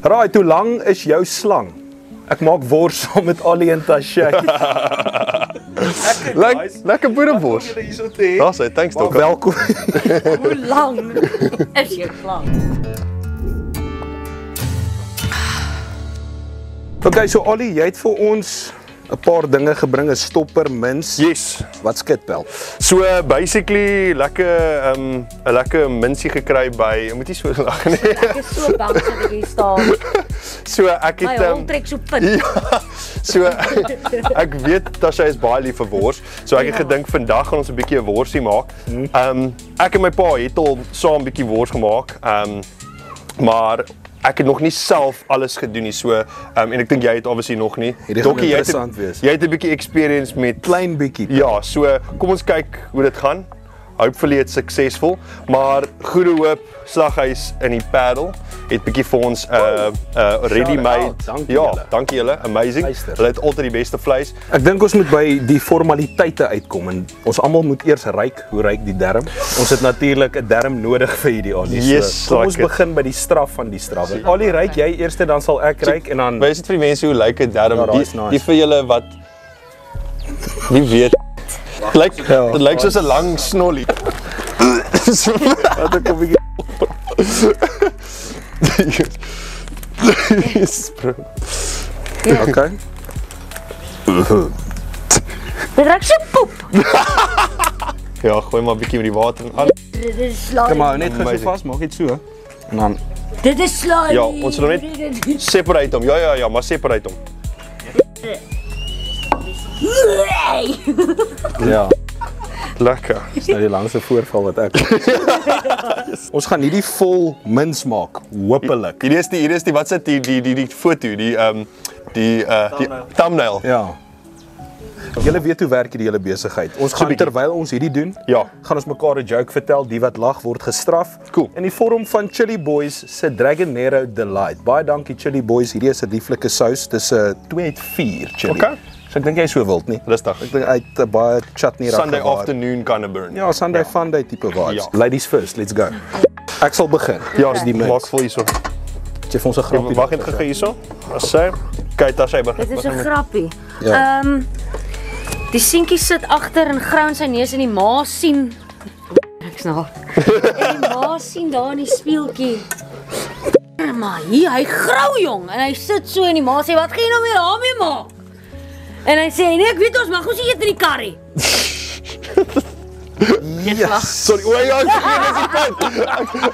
Right, hoe lang is jou slang? Ek maak wors saam met Ali en Tashay. Lekker boerewors. Daar's hy, thanks Dokker. Welkom. Hoe lang is jou slang? Okay, so Ali, jy het vir ons 'n paar dinge gebring, 'n stopper, mins. Yes. Wat skitbel? So basically lekker 'n lekker minsie gekry by, moet nie so lag nie. Ek is so bang dat ek hier staan. So ek My het hond trek so punt. ja, so ek weet dat sy is baie lief vir wors. So ek het gedink vandag gaan ons 'n bietjie 'n worsie maak. Ek en my pa het al saam 'n bietjie wors gemaak. Maar ek het nog nie self alles gedoen nie. So en ek dink jy het obviously nog nie. Dokkie, jy het 'n bietjie experience met klein bietjie. Ja, so kom ons kyk hoe dit gaan. Hopefully it's successful, maar goeie hoop Slaghuis in die Paddle het bietjie vir ons ready-made. Ja, dankie julle, amazing. Hulle het altyd die beste vleis. Ek dink ons moet by die formaliteite uitkom en ons almal moet eers ruik hoe ruik die darm. Ons het natuurlik 'n darm nodig vir hierdie Ali. Yes, kom ons begin by die straf van die straf. Ali, ruik jy eers, dan sal ek ruik en dan Wys dit vir die mense hoe lyk 'n darm. Ja, Die vir julle wat nie weet. Dit lyk soos 'n lang snollie. Wat ek 'n bietjie Okay. Dit ruik so poep. Ja, gooi maar 'n bietjie met die water aan. Dit is slime. Kom maar net gou so vas, maak dit so. En dan Dit is slime. Ja, ons sal net separate hom. Ja, maar separate hom. ja, Lekker. dis nou die langste voorval wat ek. Ons gaan hierdie vol mins maak, hopelik. Hier is die wat sit die foto, die thumbnail. Ja. Julle weet hoe werk hierdie hele besigheid. Ons gaan terwyl ons hierdie doen, gaan ons mekaar 'n joke vertel, die wat lag word gestraf. Cool. In die vorm van Chili Boys se Dragonero Delight. Baie dankie Chili Boys, hierdie is 'n lieflike sous. Dis 'n 2 uit 4 chili. Okay. So ek dink jy is so wild nie. Rustig. Ek dink hy het 'n baie chutney raak. Sunday afternoon kind of burn. Ja, Sunday fun day tipe vibes. Ja. Ladies first, let's go. Ek sal begin. Ja, Dis die mix. maak vol hierso. Het jy vir ons 'n grappie? Wag net gou hierso. As sy kyk as hy begin. Dit is 'n grappie. Ja. Die seentjie sit agter en grou in sy neus en die ma sien ek snaak. En die ma sien daar in die spieeltjie. Maar hier, hy grou jong en hy sit so en die ma sê wat gaan jy nou weer daarmee maak? En hy sê nee, ek weet ons mag ons eet in die karry. Yes. Sorry, o ja,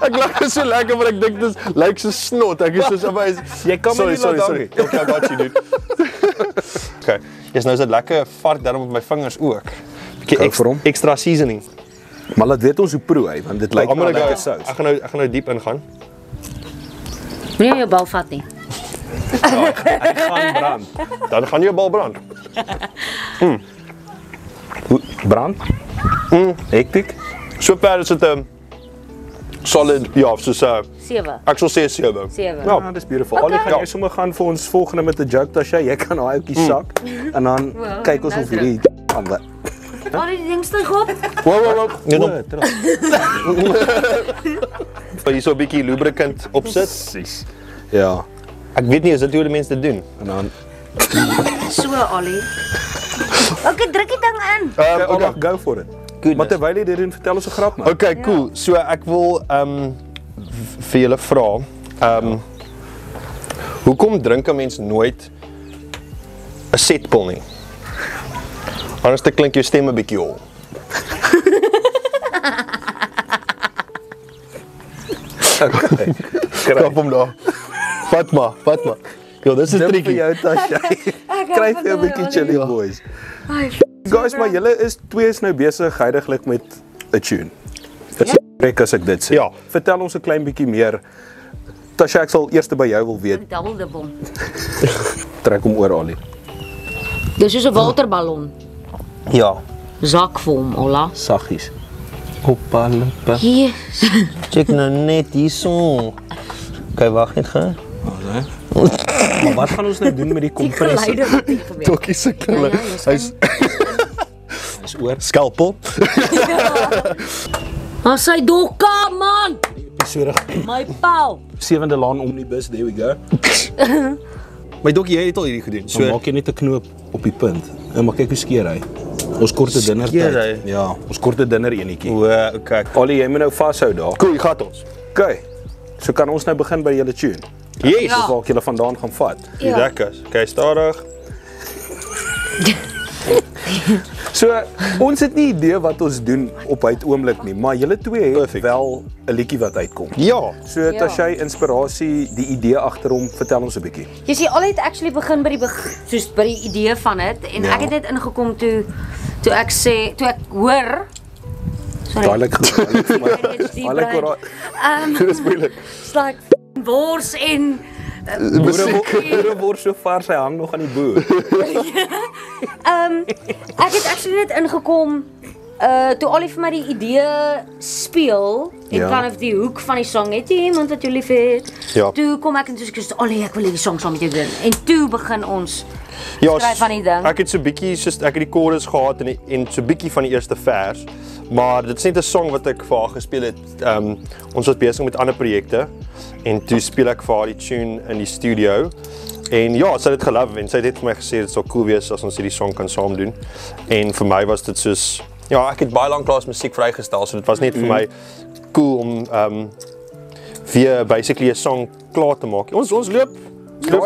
ek lag so lekker maar ek dink dis lyk so snot. Ek is so by Jy kan my nie laat sorry. Okay, I got you dude. Okay. Yes, nou is dit lekker vart darm op my vingers ook. Bietjie extra seasoning. Maar laat weet ons hoe proe hy, want dit lyk I'm nou gonna lekker go. sous. Ek gaan nou diep ingaan. Moenie jou bal vat nie. Ek gaan brand. Dan gaan jou bal brand. Brand? Hektiek? So ver is dit 'n solid, ja, soos 7. ek sal sê 7. 7. Ja, dis beautiful. Okay. Ali, gaan jy sommer gaan vir ons volgende met 'n joke Tasha. Jy kan daai ouetjie sak en dan kyk ons of hierdie gaan wat. Al die ding styg op. Wow. Net om hier so 'n bietjie lubricant opsit. Presies. Ja, Ek weet nie is dit hoe die mense dit doen. en dan So Ali. Okay, druk die ding in. okay, go for it. Maar terwyl jy dit doen, vertel ons 'n grap man. Okay, cool. So ek wil vir julle vra, hoekom drink 'n mens nooit 'n setpil nie? Anders te klink jou stem 'n bietjie hol. Okay. Krap hom daar. Vat maar. Ja, dis 'n Vir triekie. jou Tasha. Kry vir 'n bietjie Chili Boys. Guys, maar julle twee is nou besig heidaglik met 'n tune. Dis reg as ek dit sê. Ja. Vertel ons 'n klein bietjie meer. Tasha, ek sal eers by jou wil weet. Double dubbel. Trek hom oor Ali. Dis soos 'n waterballon. Ja. Zak vir hom, Ola. Saggies. Hoppa lippe. Hier. Check nou net hierso. Okay, wag net gou. Maar wat gaan ons nou doen met die kompressor? Geluide wat hier gebeur. Tokkie se kille. Hy's Is oor. skalpel. Maar sy dokka man. Episode. My pau. 7de laan omnibus, there we go. My dokkie, jy het al hierdie gedoen. Dan maak jy net 'n knoop op die punt. En maar kyk hoe skeer hy. Ons korte dinner Skeer hy? tyd. Ja, ons korte dinner enetjie. Okay. Ali, jy moet nou vashou daar. Cool, jy gaat ons. Okay. So kan ons nou begin by julle tune. Yes. Ja. Waar ek julle vandaan gaan vat. Die lekker. Okay, stadig. So, ons het nie idee wat ons doen op uit oomblik nie, maar julle twee het Perfect. wel 'n liedjie wat uitkom. Ja. So, Tashay, inspirasie, die idee agter hom, vertel ons 'n bietjie. Jy sien, al het actually begin by die soos by die idee van dit en Ja. ek het net ingekom toe ek sê, toe ek hoor Daai lyk goed. Daai lyk vir my. ADHD Daai lyk brein. oral. Dit is moeilik. It's like wors en Boere word so vars, hy hang nog aan die boer. ek het actually net ingekom toe Ali vir my die idee speel en Ja. kind of die hoek van die song het jy iemand wat jy lief het. Ja. Toe kom ek en toe sê Ali, ek wil hierdie song saam met jou doen. En toe begin ons Ja, skryf van die ding. Ek het so bietjie soos ek het die chorus gehad en so bietjie van die eerste vers. Maar dit is net 'n song wat ek vir haar gespeel het. Ons was besig met ander projekte en toe speel ek vir haar die tune in die studio. En ja, sy het dit gelove en sy het net vir my gesê dit sou cool wees as ons hierdie song kan saam doen. En vir my was dit soos ja, ek het baie lank klaar musiek vrygestel, so dit was net vir my cool om weer basically 'n song klaar te maak. Ons loop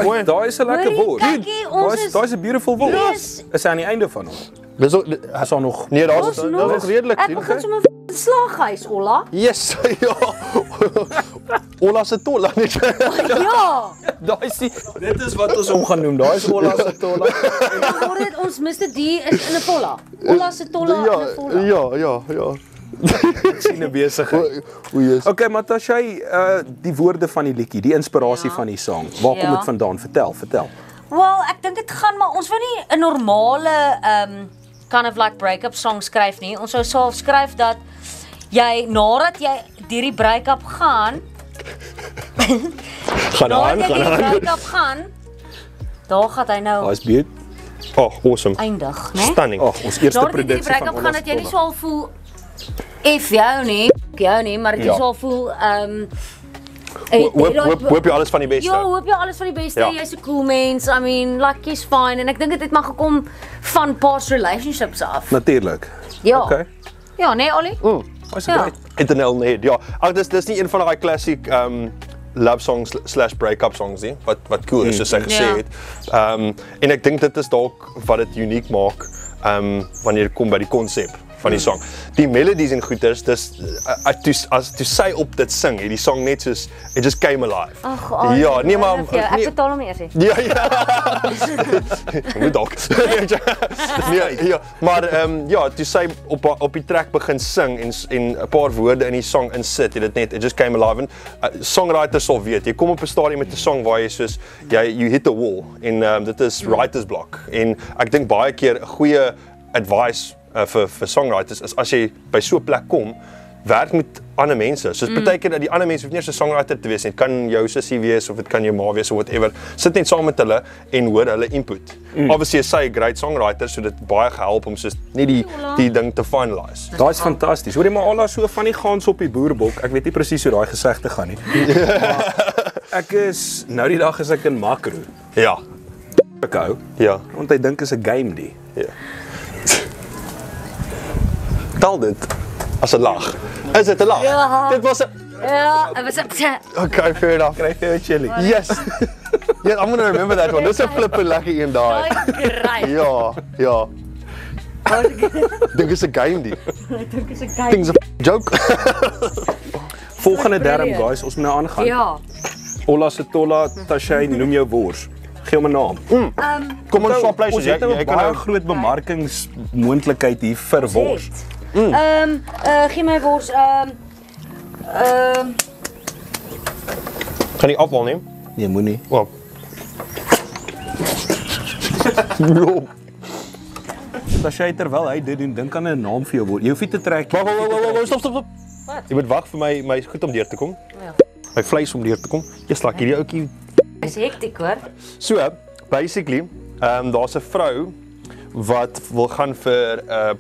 mooi. Daai is 'n lekker Hoorie, woord. kykie, ons is- Daai is 'n beautiful woord. Yes. Is hy aan die einde van hom? Dis ook Is daar nog nee, Ons daar's nog- nog redelik. Ek begin sommer slaghuis, Ola. Yes, ja. Ola se tolla net. Ja. Daai is die dit is wat ons hom gaan noem. Daai is Ola se tolla. Dan word dit ons Mr. D is in 'n volla. Ola se tolla in 'n volla. Ja. Sien 'n besigheid. Hoe is? Okay, maar Tashay, die woorde van die liedjie, die inspirasie Ja. van die sang. Waar kom Ja. dit vandaan? Vertel. Wel, ek dink dit gaan maar ons wou nie 'n normale kind of like break-up song skryf nie. Ons sou self skryf dat jy nadat jy deur die break-up gaan, Gaan nadat jy deur die break-up gaan, daar gaan hy nou Daai's beaut. Oh, awesome. eindig, né? Stunning. Ag, ons eerste Nadat jy deur die produksie van break-up Ola gaan se dat jy nie tolla. so al voel jou nie, maar dat jy Ja. so al voel Hoop jy alles van die beste. Ja, hoop jy alles van die beste. Ja. Jy's 'n cool mens. I mean, like jy's fine en ek dink dit het maar gekom van past relationships af. Natuurlik. Ja. Okay. Ja, nee, Ali? Daai's Ja. great. Het 'n nail net. Ja. Ag dis nie een van daai classic love songs / breakup songs nie. Wat cool is soos sy gesê Ja. het. En ek dink dit is dalk wat dit uniek maak wanneer dit kom by die konsep van die song. Die melodies en goeters, dis as toe sy op dit sing, het die song net soos it just came alive. Ag, Ali, ja, nee maar ek nee, betaal hom eers. ja. Moet dalk. Nee, ja, maar ja, toe sy op die track begin sing en 'n paar woorde in die song insit, het dit net it just came alive. En songwriters sal weet, jy kom op 'n stadium met 'n song waar jy soos you hit the wall en dit is writer's block. En ek dink baie keer 'n goeie advice vir songwriters is as jy by so 'n plek kom, werk met ander mense. Soos partykeer dat die ander mense hoef nie eens 'n songwriter te wees nie. Dit kan jou sussie wees of dit kan jou ma wees of whatever. Sit net saam met hulle en hoor hulle input. Obviously is sy 'n great songwriter, so dit baie gehelp om soos net die ding te finalize. Daai's fantasties. Hoorie maar Ola so van die gans op die boerbok. Ek weet nie presies hoe daai gesegde gaan nie. Maar ek is nou die dag is ek in Makro. Ja. Ek hou. Ja. Want hy dink is 'n game die. Ja. Tel dit as 'n lag. Is dit 'n lag? Ja. Dit was 'n Ja, dit was 'n okay, fair enough. Kry vir 'n chili. Yes. Yeah, I'm gonna remember that one. Dis 'n flippe lekker een daai. Daai Ja. Dink is 'n game die. dink is 'n geheim. Things a joke. Volgende derm Brilliant. guys, ons moet nou aangaan. Ja. Ola se tolla, Tashay, noem jou wors. Gee hom 'n naam. Kom ons swap Ons pleise. het nou Jy 'n kan baie nou groot bemarkingsmoontlikheid hier vir wors. Gee my wors kan nie afval neem. Nee, moenie. Wel. Ja. Tashay, terwyl hy dit doen, dink aan 'n naam vir jou word. Jy hoef nie te trek. Wag, stop. Jy moet wag vir my goed om deur te kom. Ja. My vleis om deur te kom. Eers laat hierdie ouetjie. Dis hektiek hoor. So, basically, daar's 'n vrou wat wil gaan vir 'n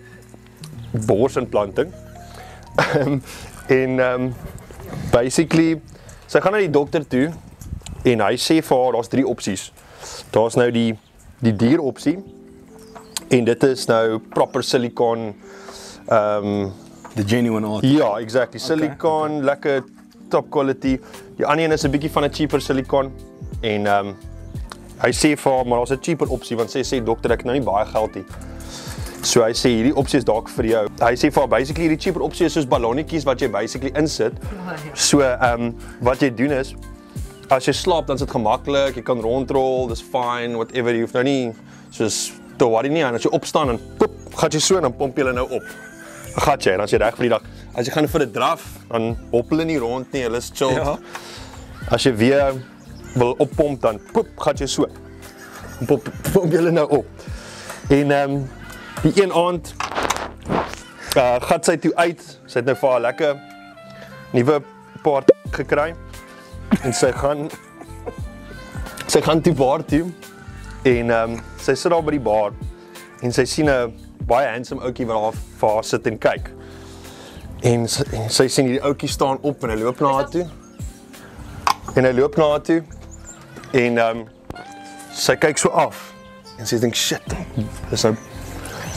borsimplanting. Basically Sy gaan na die dokter toe en hy sê vir haar daar's 3 opsies. Daar's nou die dier opsie en dit is nou proper silicone the genuine art. ja, exactly. Silicone, lekker top quality. Die ander een is 'n bietjie van 'n cheaper silicone en hy sê vir haar maar daar's 'n cheaper opsie want sy sê dokter ek het nou nie baie geld nie. So hy sê hierdie opsie is dalk vir jou. Hy sê vir haar basically hierdie cheaper opsie is soos ballonnetjies wat jy basically insit. So wat jy doen is as jy slaap dan is dit gemaklik, jy kan rondrol, dis fine, whatever, jy hoef nou nie soos te worry nie en as jy opstaan en poep, gaan jy so en dan pomp jy hulle nou op. Dan gaan jy en as jy reg vir die dag. As jy gaan vir 'n draf, dan hop hulle nie rond nie, hulle is chill. Ja. As jy weer wil oppomp dan poep, gaan jy so. Pomp jy hulle nou op. En die een aand gaan sy toe uit. Sy het nou vir haar lekker nuwe paar gekry. En sy gaan toe bar toe. En sy sit daar by die bar en sy sien 'n baie handsome ouetjie wat daar vir haar sit en kyk. En sy sien hierdie ouetjie staan op en hy loop na haar toe. En sy kyk so af. En sy dink shit, dis nou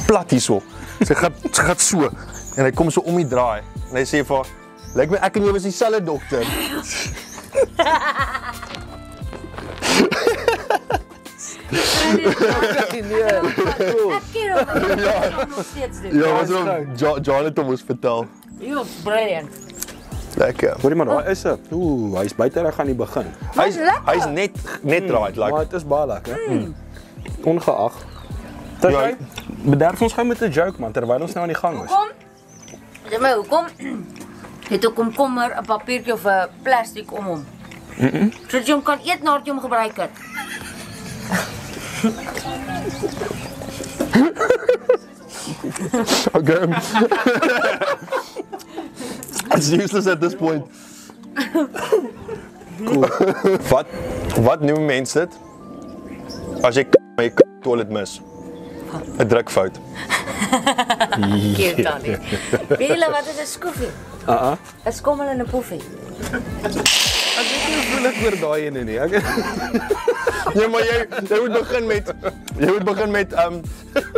plat hierso. Sy gaan so en hy kom so om die draai en hy sê vir haar, lyk my ek en jy was dieselfde dokter. Ja, wat John het ons vertel. You're brilliant. Lekker. Hoorie maar, daar is 'n. Hy's buite reg aan die begin. Hy's net right like. Maar dit is baie lekker. Ongeag. Dit hy bederf ons gou met 'n joke man terwyl ons nou aan die gang is. Hoekom? Het 'n komkommer 'n papiertjie of 'n plastiek om hom. Sodat jy hom kan eet nadat jy hom gebruik het. Okay. It's useless at this point. Cool. Wat noem mense dit? As jy my toilet mis. 'n drukfout. Keer dan nie. Weet julle wat is 'n skoefie? 'n skommel en 'n poefie. Ek weet nie hoe voel ek oor daai ene nie. Ja, maar jy moet begin met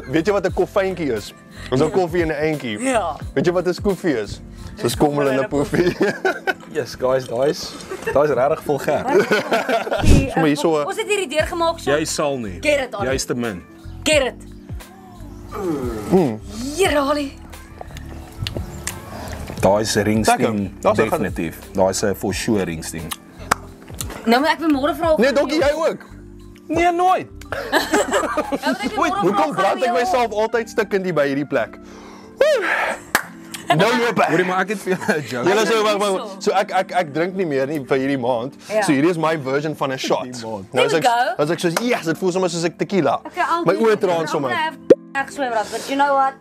weet jy wat 'n koffyntjie is? Ons het koffie in 'n entjie. Ja. Weet jy wat 'n skoefie is? So skommel en 'n poefie. Yes guys, daai's regtig vulgêr. Maar hierso Ons het hierdie deur gemaak so. Jy sal nie. Get it, Ollie. Jy's te min. Get it. Hier, Ollie. Daai's 'n ringsting Lekker. definitief. Daai's 'n for sure ringsting. Nou moet ek my môre vra. Nee, dokkie, jy ook. Nee, nooit. Hoekom brand ek myself altyd stikkend by hierdie plek? Nou loop ek. Hoorie maar ek het vir jou 'n joke. Julle so wag. So ek drink nie meer nie vir hierdie maand. Ja. So hierdie is my version van 'n shot. Nou as ek soos yes, dit voel soos ek tequila. My oë traan sommer. Ek swear but you know what?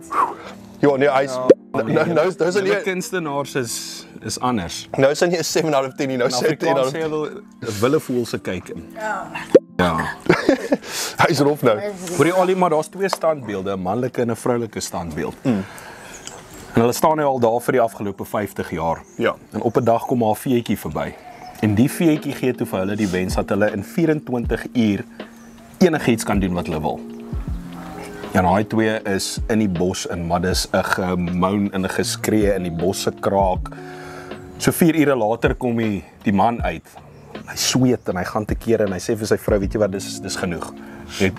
Ja, nee, hy's nou is Die nie kunstenaars is anders. nou is hy nie 'n 7 out of 10 nie, nou sê 10 out of 10. Wille voel se kyk in. Ja. Hy's rof nou. Hoorie Ollie, maar daar's 2 standbeelde, 'n manlike en 'n vroulike standbeeld. En hulle staan nou al daar vir die afgelope 50 jaar. Ja. En op 'n dag kom haar veetjie verby. En die veetjie gee toe vir hulle die wens dat hulle in 24 uur enigiets kan doen wat hulle wil. En daai 2 is in die bos in, maar dis 'n gemoun en 'n geskree in die bosse kraak. So 4 ure later kom die man uit. Hy sweet en hy gaan te kere en hy sê vir sy vrou, weet jy wat, dis genoeg.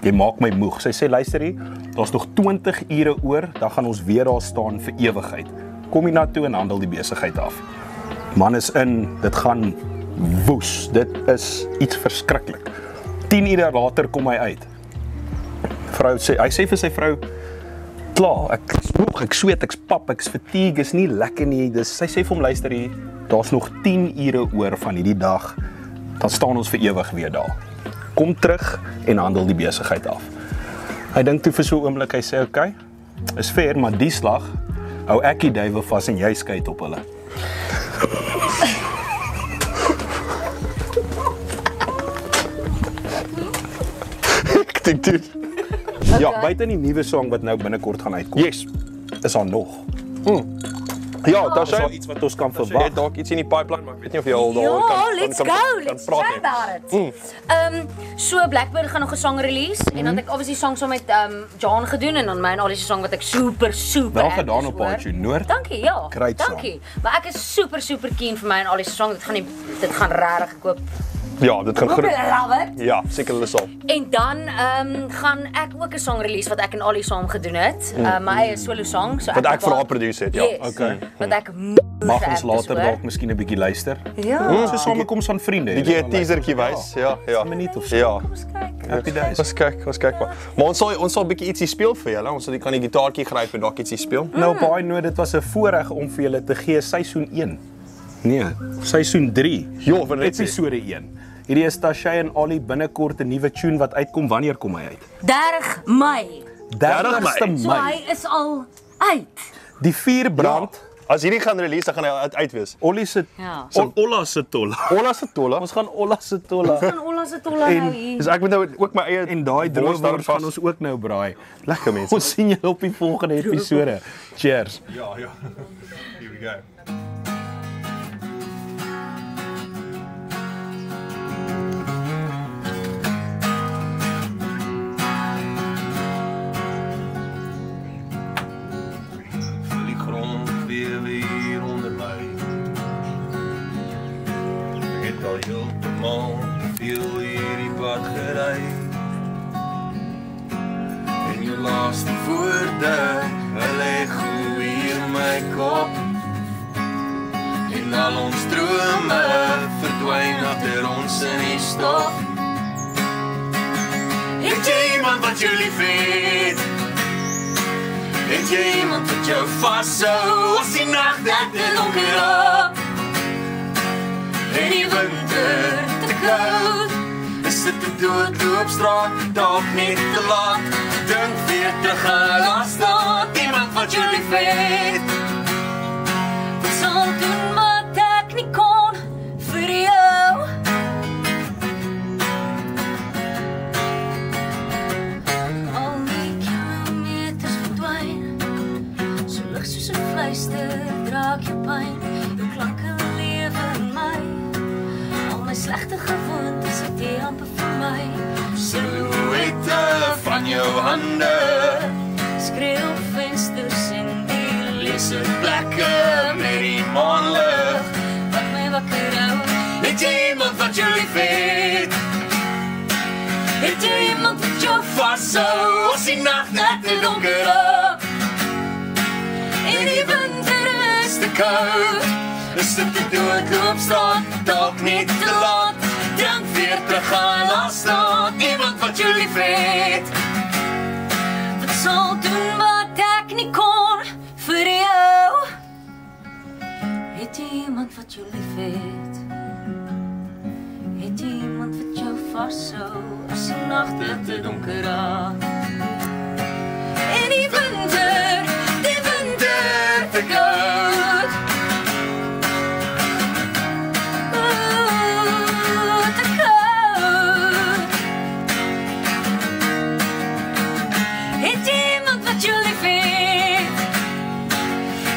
Jy maak my moeg. Sy sê, luister hier, daar's nog 20 ure oor, dan gaan ons weer daar staan vir ewigheid. Kom hier na toe en handel die besigheid af. Man is in, dit gaan woes. Dit is iets verskriklik. 10 ure later kom hy uit. Hy sê vir sy vrou, klaar, ek spoeg, ek sweet, ek's pap, ek's fatigue, is nie lekker nie. Sy sê vir hom, luister hier, daar's nog 10 ure oor van hierdie dag, dan staan ons vir ewig weer daar. Kom terug en handel die besigheid af. Hy dink toe vir so 'n oomblik, hy sê, okay, is fair, maar die slag, hou ek die duiwel vas en jy skyt op hulle. Ek dink dit. Ja, buite die nuwe song wat nou binnekort gaan uitkom. Yes. Is daar nog. Ja, Is Tasha, daar iets wat ons kan jy het verwag? dalk iets in die pipeline, maar ek weet nie of jy al daar Ja, let's go. Let's praat chat nie. about it. So Blackbird gaan nog 'n song release en dan het ek obviously songs saam met John gedoen en dan my en Alice se song wat ek super Wel happy gedaan is op oor. Paatjie Noord. Dankie, ja. Great song. Dankie. Maar ek is super keen vir my en Alice se song. Dit gaan regtig koop. Ja, dit gaan Hope groot. you love it. Ja, seker hulle sal. En dan gaan ek ook 'n song release wat ek en Ali saam gedoen het. My eie solo song. So Wat ek vir haar bepaal- produce het, ja. Yes, Okay. Wat ek Mag ons later dalk miskien 'n bietjie luister. Ja. So samekoms van vriende. Bietjie 'n teasertjie wys. Ja, ja. 'n minuut of so. Ja. Ons kyk. Happy days. Ons kyk maar. Maar ons sal 'n bietjie ietsie speel vir julle. Ons kan die gitaartjie gryp en dalk ietsie speel. Nou baie nou, dit was 'n voorreg om vir julle te gee seisoen 1. Nee, seisoen 3. Jo, van net Episode 1. Hierdie is Tashay en Ali binnekort 'n nuwe tune wat uitkom. Wanneer kom hy uit? 30 Mei. 30ste So Mei. hy is al uit. Die vuur brand. As hierdie gaan release, dan gaan hy uit wees. Ollie se Ja. Olla se tolla. Ola se tolle. Ons gaan Olla se tolla. Van Ola se tolle En- nou hier. Dus ek moet nou ook my eie En daai worst daar droogwors gaan ons ook nou braai. lekker mense. Ons sien julle op die volgende episode. Cheers. Ja. Here we go. Voel die grond bewe hier onder my. Ek het al heeltemal te veel hierdie pad gery. En jou laaste woorde, hulle groei in my kop. En al ons drome verdwyn agter ons in die stof. Het jy iemand wat jou lief het? Het jy iemand wat jou vashou as die nag net te donker raak? En die winter te koud, is dit te doodloopstraat, dalk net te laat. Dink weer terug aan laat staan, iemand wat jou lief het. Wat sal doen wat ek nie kon vir jou? Al die kilometers verdwyn, so lig soos 'n fluister, draak jou pyn, jou klanke lewe in my. Al my slegte gewoontes het jy amper vir my. Silhouette van jou hande, skreeu vensters en die leserplekke met die maanlig wat my wakker hou. Het jy iemand wat jou lief het? Het jy iemand wat jou vashou as die nag net te donker raak? En die winter is te koud, is dit te doodloopstraat, dalk net te laat. Dink weer terug aan laat staan, iemand wat jou lief het. Wat sal doen wat ek nie kon vir jou? Het jy iemand wat jou lief het? Het jy iemand wat jou vashou as die nagte te donker raak? En die winter te koud. Te koud. Het jy iemand wat jou lief het?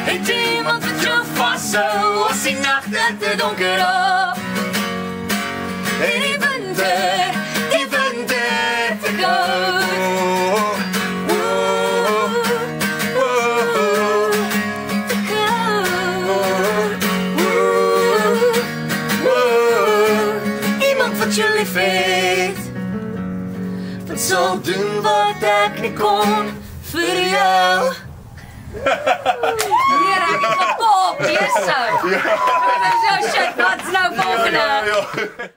Het jy iemand wat jou vashou as die nagte te donker raak? En die winter te koud. Te koud. Iemand wat jou lief het, wat sal doen wat ek nie kon vir jou? Hier raak ek kapot, hier so. Wat is jou shit, wat is nou volgende?